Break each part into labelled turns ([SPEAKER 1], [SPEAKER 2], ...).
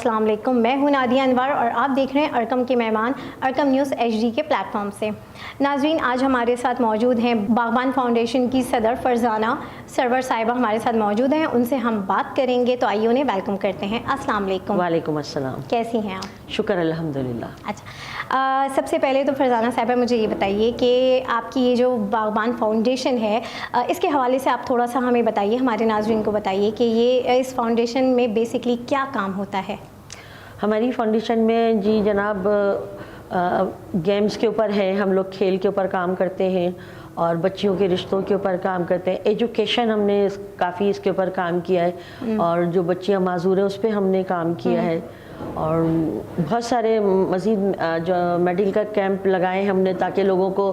[SPEAKER 1] السلام علیکم، میں ہوں نادیہ انوار اور آپ دیکھ رہے ہیں ارکم کے مہمان ارکم نیوز ایچ ڈی کے پلیٹ فارم سے۔ ناظرین، آج ہمارے ساتھ موجود ہیں باغبان فاؤنڈیشن کی صدر فرزانہ سرور صاحبہ ہمارے ساتھ موجود ہیں، ان سے ہم بات کریں گے، تو آئیے انہیں ویلکم کرتے ہیں۔ السلام علیکم۔
[SPEAKER 2] وعلیکم السلام۔
[SPEAKER 1] کیسی ہیں آپ؟
[SPEAKER 2] شکر الحمدللہ۔
[SPEAKER 1] اچھا، سب سے پہلے تو فرزانہ صاحبہ مجھے یہ بتائیے کہ آپ کی یہ جو باغبان فاؤنڈیشن ہے اس کے حوالے سے آپ تھوڑا سا ہمیں بتائیے، ہمارے ناظرین کو بتائیے کہ یہ اس فاؤنڈیشن میں بیسکلی کیا کام ہوتا ہے؟
[SPEAKER 2] ہماری فاؤنڈیشن میں جی جناب گیمز کے اوپر ہے، ہم لوگ کھیل کے اوپر کام کرتے ہیں اور بچیوں کے رشتوں کے اوپر کام کرتے ہیں۔ ایجوکیشن ہم نے کافی اس کے اوپر کام کیا ہے اور جو بچیاں معذور ہیں اس پہ ہم نے کام کیا ہے، اور بہت سارے مزید جو میڈیکل کیمپ لگائے ہم نے تاکہ لوگوں کو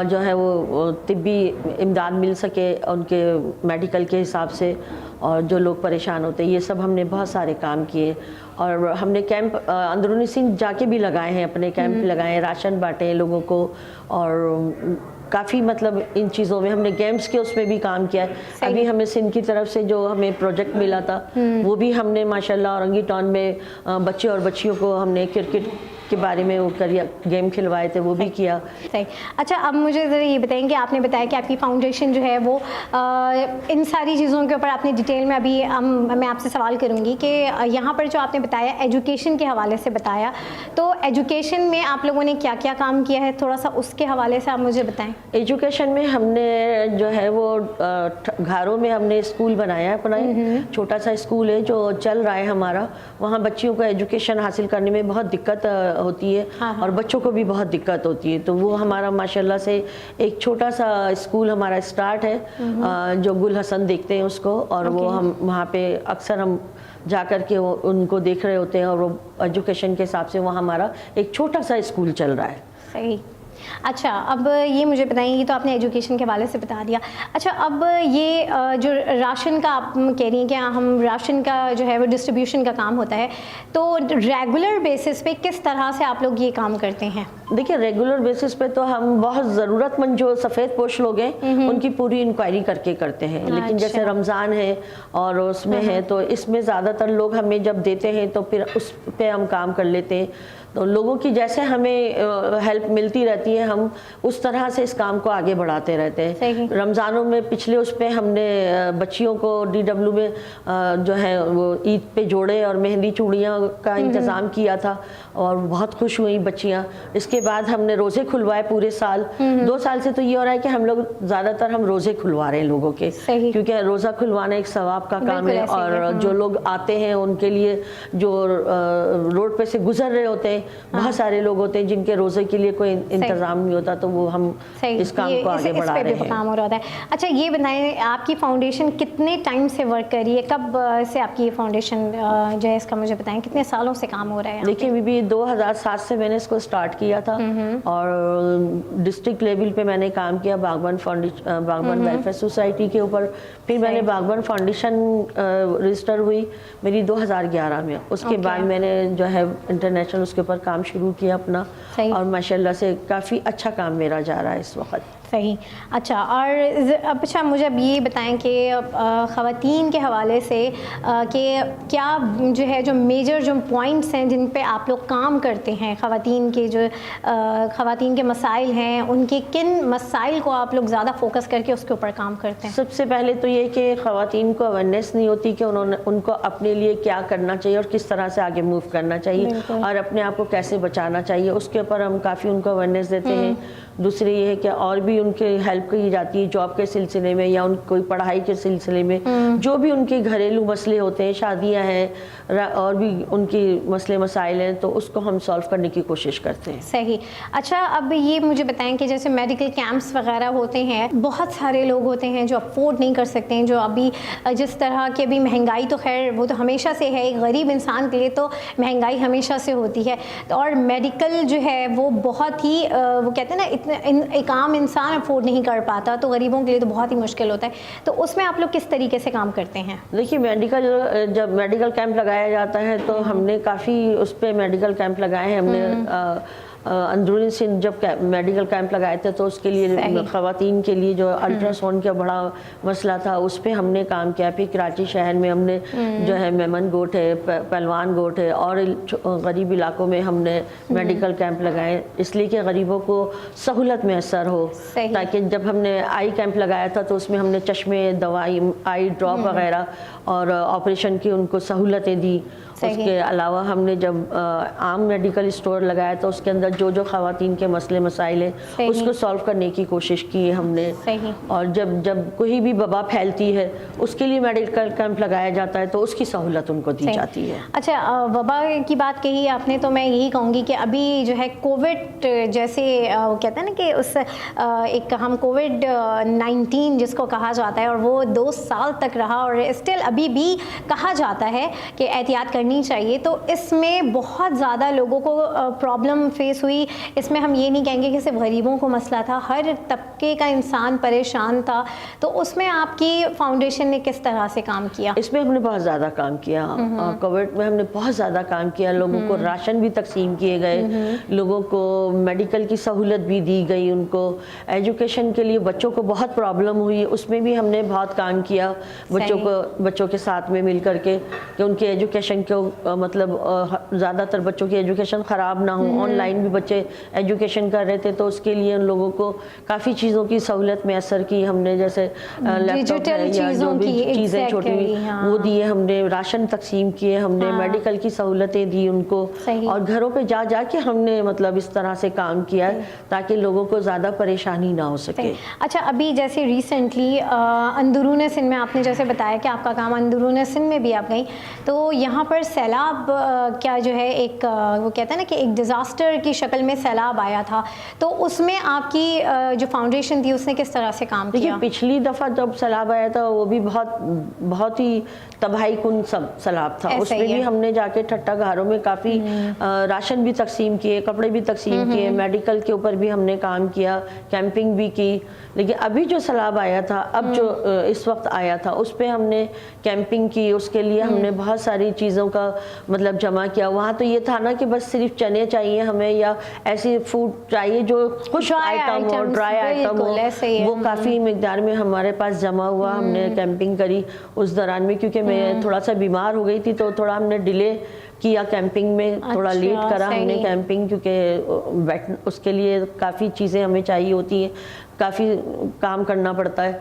[SPEAKER 2] جو ہے وہ طبی امداد مل سکے ان کے میڈیکل کے حساب سے، اور جو لوگ پریشان ہوتے ہیں، یہ سب ہم نے بہت سارے کام کیے۔ اور ہم نے کیمپ اندرونی سندھ جا کے بھی لگائے ہیں، اپنے کیمپ لگائے ہیں، راشن بانٹے ہیں لوگوں کو، اور کافی مطلب ان چیزوں میں ہم نے گیمز کے اس میں بھی کام کیا ہے۔ ابھی ہمیں سندھ کی طرف سے جو ہمیں پروجیکٹ ملا تھا وہ بھی ہم نے ماشاءاللہ اورنگی ٹاؤن میں بچے اور بچیوں کو ہم نے کرکٹ کے بارے میں وہ گیم کھلوائے تھے، وہ بھی کیا۔
[SPEAKER 1] صحیح۔ اچھا، اب مجھے ذرا یہ بتائیں کہ آپ نے بتایا کہ آپ کی فاؤنڈیشن جو ہے وہ ان ساری چیزوں کے اوپر آپ نے ڈیٹیل میں ابھی میں آپ سے سوال کروں گی کہ یہاں پر جو آپ نے بتایا ایجوکیشن کے حوالے سے بتایا، تو ایجوکیشن میں آپ لوگوں نے کیا کیا کام کیا ہے، تھوڑا سا اس کے حوالے سے آپ مجھے بتائیں۔
[SPEAKER 2] ایجوکیشن میں ہم نے جو ہے وہ گھاروں میں ہم نے اسکول بنایا ہے، اپنا چھوٹا سا اسکول ہے جو چل رہا ہے ہمارا، وہاں بچیوں کو ایجوکیشن حاصل کرنے میں بہت دقت ہوتی ہے اور بچوں کو بھی بہت دقت ہوتی ہے، تو وہ ہمارا ماشاءاللہ سے ایک چھوٹا سا اسکول ہمارا اسٹارٹ ہے، جو گل حسن دیکھتے ہیں اس کو، اور وہ ہم وہاں پہ اکثر ہم جا کر کے ان کو دیکھ رہے ہوتے ہیں، اور وہ ایجوکیشن کے حساب سے وہاں ہمارا ایک چھوٹا سا اسکول چل رہا ہے۔
[SPEAKER 1] صحیح۔ اچھا، اب یہ مجھے بتائیں، یہ تو آپ نے ایجوکیشن کے حوالے سے بتا دیا۔ اچھا، اب یہ جو راشن کا آپ کہہ رہی ہیں کہ ہم راشن کا جو ہے وہ ڈسٹریبیوشن کا کام ہوتا ہے، تو ریگولر بیسس پہ کس طرح سے آپ لوگ یہ کام کرتے ہیں؟
[SPEAKER 2] دیکھیے، ریگولر بیسس پہ تو ہم بہت ضرورت مند جو سفید پوش لوگ ہیں ان کی پوری انکوائری کر کے کرتے ہیں، لیکن جیسے رمضان ہے اور اس میں ہے تو اس میں زیادہ تر لوگ ہمیں جب دیتے ہیں تو پھر اس پہ ہم کام کر لیتے ہیں، تو لوگوں کی جیسے ہمیں ہیلپ ملتی رہتی ہے ہم اس طرح سے اس کام کو آگے بڑھاتے رہتے ہیں۔ رمضانوں میں پچھلے اس پہ ہم نے بچیوں کو DW میں جو ہے وہ عید پہ جوڑے اور مہندی چوڑیاں کا انتظام کیا تھا، اور بہت خوش ہوئی بچیاں۔ اس کے بعد ہم نے روزے کھلوائے پورے سال، 2 سال سے تو یہ ہو رہا ہے کہ ہم لوگ زیادہ تر ہم روزے کھلوا رہے ہیں لوگوں کے، کیونکہ روزہ کھلوانا ایک ثواب کا کام ہے، اور جو لوگ آتے ہیں ان کے لیے جو روڈ پہ سے گزر رہے ہوتے ہیں، بہت سارے لوگ ہوتے ہیں جن کے روزے کے لیے کوئی انتظام نہیں ہوتا، تو وہ ہم اس کام کو آگے بڑھا رہے ہیں۔
[SPEAKER 1] کام ہو رہا ہے۔ اچھا، یہ بتائیں آپ کی فاؤنڈیشن کتنے ٹائم سے ورک کر رہی ہے، کب سے آپ کی یہ فاؤنڈیشن جو ہے اس کا مجھے بتائیں کتنے سالوں سے کام ہو رہا ہے؟
[SPEAKER 2] دیکھیے، بھی 2007 سے میں نے اس کو سٹارٹ کیا تھا، اور ڈسٹرکٹ لیول پہ میں نے کام کیا باغبان فاؤنڈیشن، باغبان ویلفیئر سوسائٹی کے اوپر، پھر میں نے باغبان فاؤنڈیشن رجسٹر ہوئی میری 2011 میں، اس کے بعد میں نے جو ہے انٹرنیشنل اس کے اوپر کام شروع کیا اپنا، اور ماشاءاللہ سے کافی اچھا کام میرا جا رہا ہے اس وقت۔
[SPEAKER 1] صحیح۔ اچھا، اور اچھا مجھے اب یہ بتائیں کہ خواتین کے حوالے سے کہ کیا جو ہے جو میجر جو پوائنٹس ہیں جن پہ آپ لوگ کام کرتے ہیں، خواتین کے جو خواتین کے مسائل ہیں، ان کے کن مسائل کو آپ لوگ زیادہ فوکس کر کے اس کے اوپر کام کرتے ہیں؟
[SPEAKER 2] سب سے پہلے تو یہ کہ خواتین کو اویئرنیس نہیں ہوتی کہ ان کو اپنے لیے کیا کرنا چاہیے اور کس طرح سے آگے موو کرنا چاہیے اور اپنے آپ کو کیسے بچانا چاہیے، اس کے اوپر ہم کافی ان کو اویئرنیس دیتے ہیں۔ دوسری یہ ہے کہ اور بھی ان کے ہیلپ کی جاتی ہے جاب کے سلسلے میں یا ان کوئی پڑھائی کے سلسلے میں، جو بھی ان کے گھریلو مسئلے ہوتے ہیں، شادیاں ہیں اور بھی ان کی مسئلے مسائل ہیں، تو اس کو ہم سالو کرنے کی کوشش کرتے ہیں۔
[SPEAKER 1] صحیح۔ اچھا، اب یہ مجھے بتائیں کہ جیسے میڈیکل کیمپس وغیرہ ہوتے ہیں، بہت سارے لوگ ہوتے ہیں جو افورڈ نہیں کر سکتے ہیں، جو ابھی جس طرح کی ابھی مہنگائی تو خیر وہ تو ہمیشہ سے ہے، ایک غریب انسان کے لیے تو مہنگائی ہمیشہ سے ہوتی ہے، اور میڈیکل جو ہے وہ بہت ہی وہ کہتے ہیں نا ایک عام انسان افورڈ نہیں کر پاتا، تو غریبوں کے لیے تو بہت ہی مشکل ہوتا ہے، تو اس میں آپ لوگ کس طریقے سے کام کرتے ہیں؟
[SPEAKER 2] دیکھیے، جب میڈیکل کیمپ لگایا جاتا ہے تو ہم نے کافی اس پہ میڈیکل کیمپ لگائے ہیں، ہم نے اندرونی سندھ جب میڈیکل کیمپ لگائے تھے تو اس کے لیے خواتین کے لیے جو الٹرا ساؤنڈ کا بڑا مسئلہ تھا اس پہ ہم نے کام کیا. پھر کراچی شہر میں ہم نے جو ہے میمن گوٹ ہے, پہلوان گوٹ ہے, اور غریب علاقوں میں ہم نے میڈیکل کیمپ لگائے, اس لیے کہ غریبوں کو سہولت میسر ہو. تاکہ جب ہم نے آئی کیمپ لگایا تھا تو اس میں ہم نے چشمے, دوائی, آئی ڈراپ وغیرہ اور آپریشن کی ان کو سہولتیں دی. اس کے علاوہ ہم نے جب عام میڈیکل اسٹور لگایا تو اس کے اندر جو جو خواتین کے مسئلے مسائل ہیں اس کو سالو کرنے کی کوشش کی ہم نے. اور جب کوئی بھی وبا پھیلتی ہے اس کے لیے میڈیکل کیمپ لگایا جاتا ہے تو اس کی سہولت ان کو دی جاتی ہے.
[SPEAKER 1] اچھا, وبا کی بات کہی آپ نے تو میں یہی کہوں گی کہ ابھی جو ہے کووڈ جیسے وہ کہتے ہیں نا کہ اس ایک ہم کووڈ-19 جس کو کہا جاتا ہے اور وہ 2 سال تک رہا اور اسٹل ابھی بھی کہا جاتا ہے کہ احتیاط کرنی چاہیے, تو اس میں بہت زیادہ لوگوں کو پرابلم فیس ہوئی. اس میں ہم یہ نہیں کہیں گے کہ صرف غریبوں کو مسئلہ تھا, ہر طبقے کا انسان پریشان تھا. تو اس میں آپ کی فاؤنڈیشن نے کس طرح سے کام کیا؟
[SPEAKER 2] اس میں ہم نے بہت زیادہ کام کیا. کووڈ میں ہم نے بہت زیادہ کام کیا. لوگوں کو راشن بھی تقسیم کیے گئے, لوگوں کو میڈیکل کی سہولت بھی دی گئی, ان کو ایجوکیشن کے لیے بچوں کو بہت پرابلم ہوئی, اس میں بھی ہم نے بہت کام کیا بچوں کے ساتھ میں مل کر کے کہ ان کے ایجوکیشن کو مطلب زیادہ تر بچوں کی ایجوکیشن خراب نہ ہو. آن لائن بھی بچے ایجوکیشن کر رہے تھے تو اس کے لیے ان لوگوں کو کافی چیزوں کی سہولت میسر کی ہم نے, جیسے لیپ ٹاپ یا جو بھی چیزیں چھوٹی وہ دیے ہم نے, راشن تقسیم کیے ہم نے, میڈیکل کی سہولتیں دی ان کو, اور گھروں پہ جا جا کے ہم نے مطلب اس طرح سے کام کیا تاکہ لوگوں کو زیادہ پریشانی نہ ہو سکے.
[SPEAKER 1] اچھا, ابھی جیسے ریسنٹلی اندرون سندھ میں آپ نے جیسے بتایا کہ آپ کا کام اندرون سندھ میں بھی آپ گئیں, تو یہاں پر سیلاب کیا جو ہے ایک وہ کہتے ہیں نا کہ ایک ڈیزاسٹر کی شکل میں سیلاب آیا تھا, تو اس میں آپ کی جو فاؤنڈیشن تھی اس نے کس طرح سے کام کیا؟
[SPEAKER 2] پچھلی دفعہ جب سیلاب آیا تھا وہ بھی بہت ہی تباہی کن سیلاب تھا. اس میں بھی ہم نے جا کے ٹھٹا گھروں میں کافی راشن بھی تقسیم کیے, کپڑے بھی تقسیم کیے, میڈیکل کے اوپر بھی ہم نے کام کیا, کیمپنگ بھی کی. لیکن ابھی جو سیلاب آیا تھا, اب جو اس وقت آیا تھا, اس پہ ہم نے کیمپنگ کی, اس کے لیے ہم نے بہت ساری چیزوں کا مطلب جمع کیا. وہاں تو یہ تھا نا کہ بس صرف چنے چاہیے ہمیں یا ایسی فوڈ چاہیے جو خشک آئٹم ہو, ڈرائی آئٹم ہو, وہ کافی مقدار میں ہمارے پاس جمع ہوا. ہم نے کیمپنگ کری اس دوران میں, کیونکہ میں تھوڑا سا بیمار ہو گئی تھی تو تھوڑا ہم نے ڈیلے کیا کیمپنگ میں, تھوڑا لیٹ کرا ہم نے کیمپنگ, کیونکہ اس کے لیے کافی چیزیں ہمیں چاہیے ہوتی ہیں, کافی کام کرنا پڑتا ہے.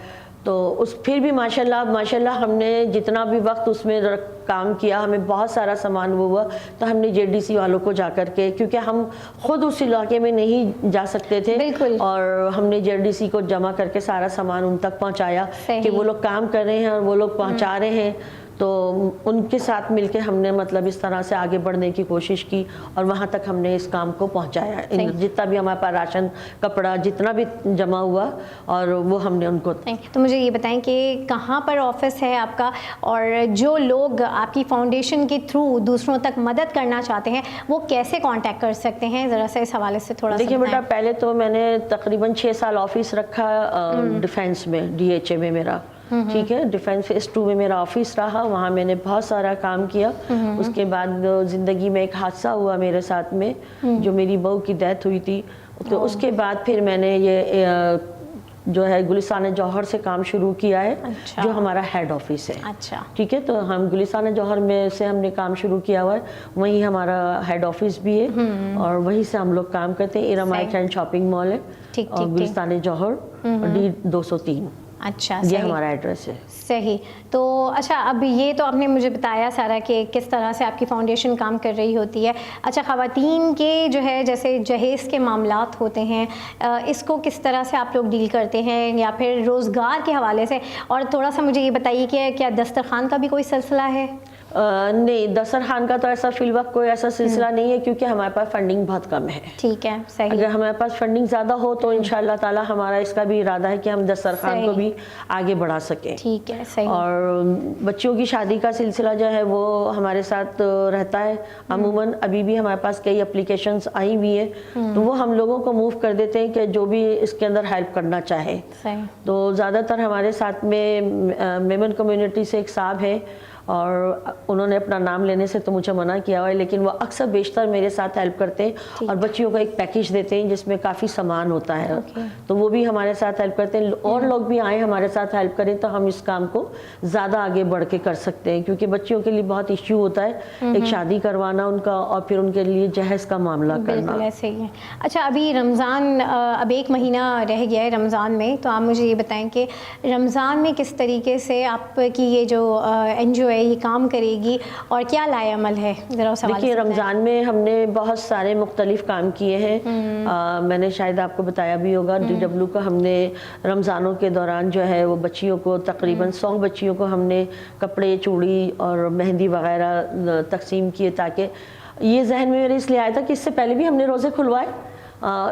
[SPEAKER 2] تو پھر بھی ماشاءاللہ ہم نے جتنا بھی وقت اس میں کام کیا, ہمیں بہت سارا سامان وہ ہوا, تو ہم نے JDC والوں کو جا کر کے, کیونکہ ہم خود اس علاقے میں نہیں جا سکتے تھے, اور ہم نے JDC کو جمع کر کے سارا سامان ان تک پہنچایا کہ وہ لوگ کام کر رہے ہیں اور وہ لوگ پہنچا رہے ہیں. تو ان کے ساتھ مل کے ہم نے مطلب اس طرح سے آگے بڑھنے کی کوشش کی اور وہاں تک ہم نے اس کام کو پہنچایا. جتنا بھی ہمارے پاس راشن, کپڑا جتنا بھی جمع ہوا, اور وہ ہم نے ان کو.
[SPEAKER 1] تو مجھے یہ بتائیں کہ کہاں پر آفس ہے آپ کا, اور جو لوگ آپ کی فاؤنڈیشن کے تھرو دوسروں تک مدد کرنا چاہتے ہیں وہ کیسے کانٹیکٹ کر سکتے ہیں؟ ذرا سا اس حوالے سے تھوڑا.
[SPEAKER 2] دیکھیے بیٹا, پہلے تو میں نے تقریباً 6 سال آفس رکھا ڈیفینس میں, DHA میں میرا, ٹھیک ہے, ڈیفینس فیز 2 میں میرا آفس رہا, وہاں میں نے بہت سارا کام کیا. اس کے بعد زندگی میں ایک حادثہ ہوا میرے ساتھ میں, جو میری بہو کی ڈیتھ ہوئی تھی, تو اس کے بعد پھر میں نے یہ جو ہے گلستان جوہر سے کام شروع کیا ہے, جو ہمارا ہیڈ آفس ہے. ٹھیک ہے, تو ہم گلستان جوہر میں سے ہم نے کام شروع کیا ہوا ہے, وہیں ہمارا ہیڈ آفس بھی ہے, اور وہیں سے ہم لوگ کام کرتے ہیں. ارمائٹ اینڈ شاپنگ مال ہے, اور گلستان جوہر D203.
[SPEAKER 1] اچھا,
[SPEAKER 2] یہ ہمارا ایڈریس ہے.
[SPEAKER 1] صحیح. تو اچھا, اب یہ تو آپ نے مجھے بتایا سارا کہ کس طرح سے آپ کی فاؤنڈیشن کام کر رہی ہوتی ہے. اچھا, خواتین کے جو ہے جیسے جہیز کے معاملات ہوتے ہیں, اس کو کس طرح سے آپ لوگ ڈیل کرتے ہیں, یا پھر روزگار کے حوالے سے؟ اور تھوڑا سا مجھے یہ بتائیے کہ کیا دسترخوان کا بھی کوئی سلسلہ ہے؟
[SPEAKER 2] نہیں, دسترخوان کا تو ایسا فی الوقت کوئی ایسا سلسلہ نہیں ہے, کیونکہ ہمارے پاس فنڈنگ بہت کم ہے.
[SPEAKER 1] ٹھیک ہے, صحیح.
[SPEAKER 2] اگر ہمارے پاس فنڈنگ زیادہ ہو تو انشاءاللہ تعالی ہمارا اس کا بھی ارادہ ہے کہ ہم دسترخوان کو بھی آگے بڑھا سکیں.
[SPEAKER 1] ٹھیک ہے, صحیح.
[SPEAKER 2] اور بچوں کی شادی کا سلسلہ جو ہے وہ ہمارے ساتھ رہتا ہے عموماً. ابھی بھی ہمارے پاس کئی اپلیکیشنز آئی ہوئی ہیں, تو وہ ہم لوگوں کو موو کر دیتے ہیں کہ جو بھی اس کے اندر ہیلپ کرنا چاہے. تو زیادہ تر ہمارے ساتھ میں میمن کمیونٹی سے ایک صاحب ہے, اور انہوں نے اپنا نام لینے سے تو مجھے منع کیا ہوا ہے، لیکن وہ اکثر بیشتر میرے ساتھ ہیلپ کرتے ہیں اور بچیوں کو ایک پیکیج دیتے ہیں جس میں کافی سامان ہوتا ہے، تو وہ بھی ہمارے ساتھ ہیلپ کرتے ہیں. اور لوگ بھی آئیں ہمارے ساتھ ہیلپ کریں تو ہم اس کام کو زیادہ آگے بڑھ کے کر سکتے ہیں، کیونکہ بچیوں کے لیے بہت ایشو ہوتا ہے ایک شادی کروانا ان کا اور پھر ان کے لیے جہیز کا معاملہ کرنا.
[SPEAKER 1] بالکل ایسے ہی ہے. اچھا ابھی رمضان اب 1 مہینہ رہ گیا ہے رمضان میں، تو آپ مجھے یہ بتائیں کہ رمضان میں کس طریقے سے آپ کی یہ جو این جی او ہے یہ کام کرے گی اور کیا لائے عمل ہے؟ ذرا سوال.
[SPEAKER 2] دیکھیے رمضان میں ہم نے بہت سارے مختلف کام کیے ہیں. میں نے شاید آپ کو بتایا بھی ہوگا ڈی ڈبلیو کا ہم نے رمضانوں کے دوران جو ہے وہ بچیوں کو تقریباً 100 بچیوں کو ہم نے کپڑے، چوڑی اور مہندی وغیرہ تقسیم کیے، تاکہ یہ ذہن میں میرے اس لیے آیا تھا کہ اس سے پہلے بھی ہم نے روزے کھلوائے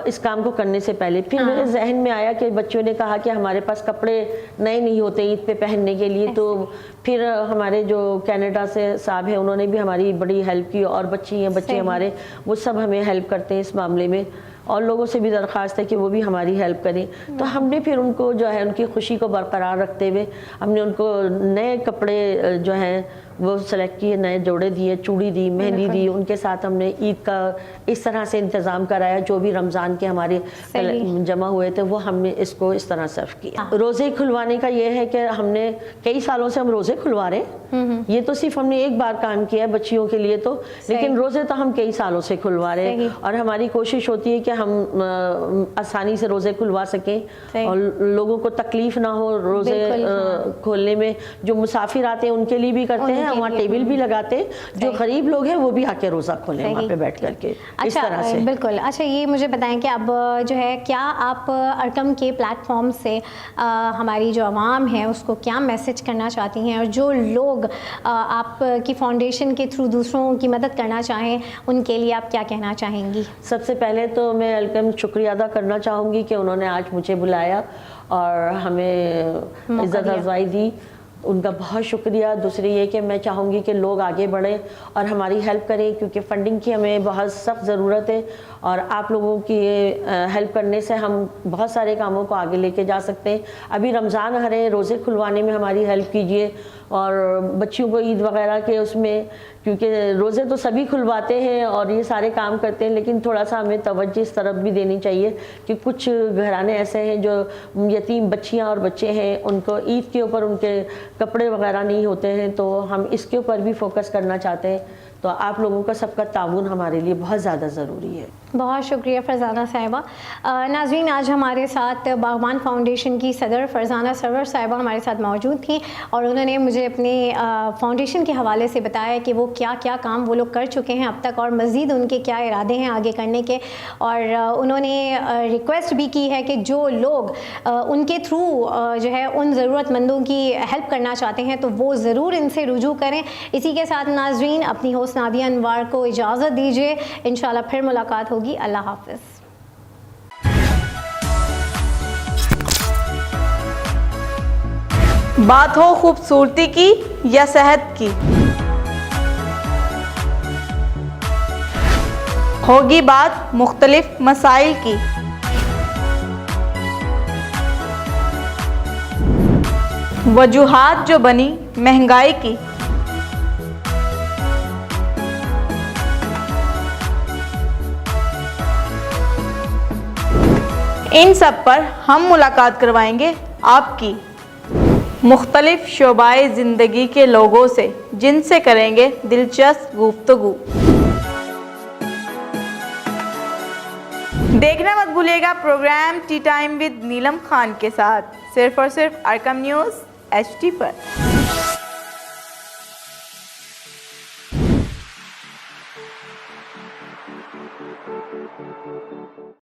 [SPEAKER 2] اس کام کو کرنے سے پہلے. پھر میرے ذہن میں آیا کہ بچوں نے کہا کہ ہمارے پاس کپڑے نئے نہیں ہوتے عید پہ پہننے کے لیے، تو پھر ہمارے جو کینیڈا سے صاحب ہیں انہوں نے بھی ہماری بڑی ہیلپ کی، اور بچے ہمارے وہ سب ہمیں ہیلپ کرتے ہیں اس معاملے میں، اور لوگوں سے بھی درخواست ہے کہ وہ بھی ہماری ہیلپ کریں. تو ہم نے پھر ان کو جو ہے ان کی خوشی کو برقرار رکھتے ہوئے ہم نے ان کو نئے کپڑے جو ہیں وہ سلیکٹ کیے، نئے جوڑے دیے، چوڑی دی، مہندی دی. ان کے ساتھ ہم نے عید کا اس طرح سے انتظام کرایا، جو بھی رمضان کے ہمارے جمع ہوئے تھے وہ ہم نے اس کو اس طرح سرو کیا. روزے کھلوانے کا یہ ہے کہ ہم نے کئی سالوں سے ہم روزے کھلوا رہے ہیں، یہ تو صرف ہم نے ایک بار کام کیا ہے بچیوں کے لیے تو، لیکن روزے تو ہم کئی سالوں سے کھلوا رہے ہیں، اور ہماری کوشش ہوتی ہے کہ ہم آسانی سے روزے کھلوا سکیں اور لوگوں کو تکلیف نہ ہو روزے کھولنے میں. جو مسافر آتے ہیں ان کے لیے بھی کرتے ہیں، وہاں ٹیبل بھی لگاتے ہیں، جو غریب لوگ ہیں وہ بھی آ کے روزہ کھولیں وہاں پہ بیٹھ کر کے اس طرح سے.
[SPEAKER 1] بالکل. اچھا یہ مجھے بتائیں کہ اب جو ہے کیا آپ ارکم کے پلیٹ فارم سے ہماری جو عوام ہے اس کو کیا میسج کرنا چاہتی ہیں، اور جو لوگ آپ کی فاؤنڈیشن کے تھرو دوسروں کی مدد کرنا چاہیں ان کے لیے آپ کیا کہنا چاہیں گی؟
[SPEAKER 2] سب سے پہلے تو میں ارکم شکریہ ادا کرنا چاہوں گی کہ انہوں نے آج مجھے بلایا اور ہمیں عزت افزائی دی، ان کا بہت شکریہ. دوسری یہ کہ میں چاہوں گی کہ لوگ آگے بڑھیں اور ہماری ہیلپ کریں، کیونکہ فنڈنگ کی ہمیں بہت سخت ضرورت ہے، اور آپ لوگوں کی ہیلپ کرنے سے ہم بہت سارے کاموں کو آگے لے کے جا سکتے ہیں. ابھی رمضان آ رہے ہیں، روزے کھلوانے میں ہماری ہیلپ کیجیے، اور بچیوں کو عید وغیرہ کے اس میں، کیونکہ روزے تو سبھی کھلواتے ہیں اور یہ سارے کام کرتے ہیں، لیکن تھوڑا سا ہمیں توجہ اس طرف بھی دینی چاہیے کہ کچھ گھرانے ایسے ہیں جو یتیم بچیاں اور بچے ہیں، ان کو عید کے اوپر ان کے کپڑے وغیرہ نہیں ہوتے ہیں، تو ہم اس کے اوپر بھی فوکس کرنا چاہتے ہیں. تو آپ لوگوں کا سب کا تعاون ہمارے لیے بہت زیادہ ضروری ہے.
[SPEAKER 1] بہت شکریہ فرزانہ صاحبہ. ناظرین آج ہمارے ساتھ باغبان فاؤنڈیشن کی صدر فرزانہ سرور صاحبہ ہمارے ساتھ موجود تھیں، اور انہوں نے مجھے اپنے فاؤنڈیشن کے حوالے سے بتایا کہ وہ کیا کیا کام وہ لوگ کر چکے ہیں اب تک، اور مزید ان کے کیا ارادے ہیں آگے کرنے کے. اور انہوں نے ریکویسٹ بھی کی ہے کہ جو لوگ ان کے تھرو جو ہے ان ضرورت مندوں کی ہیلپ کرنا چاہتے ہیں تو وہ ضرور ان سے رجوع کریں. اسی کے ساتھ ناظرین اپنی ہوسٹ نادیہ انوار کو اجازت دیجیے، انشاءاللہ پھر ملاقات ہوگی. اللہ حافظ.
[SPEAKER 3] بات ہو خوبصورتی کی یا صحت کی، ہوگی بات مختلف مسائل کی، وجوہات جو بنی مہنگائی کی، ان سب پر ہم ملاقات کروائیں گے آپ کی مختلف شعبۂ زندگی کے لوگوں سے، جن سے کریں گے دلچسپ گفتگو. دیکھنا مت بھولیے گا پروگرام ٹی ٹائم ود نیلم خان کے ساتھ، صرف اور صرف ارکم نیوز HD پر.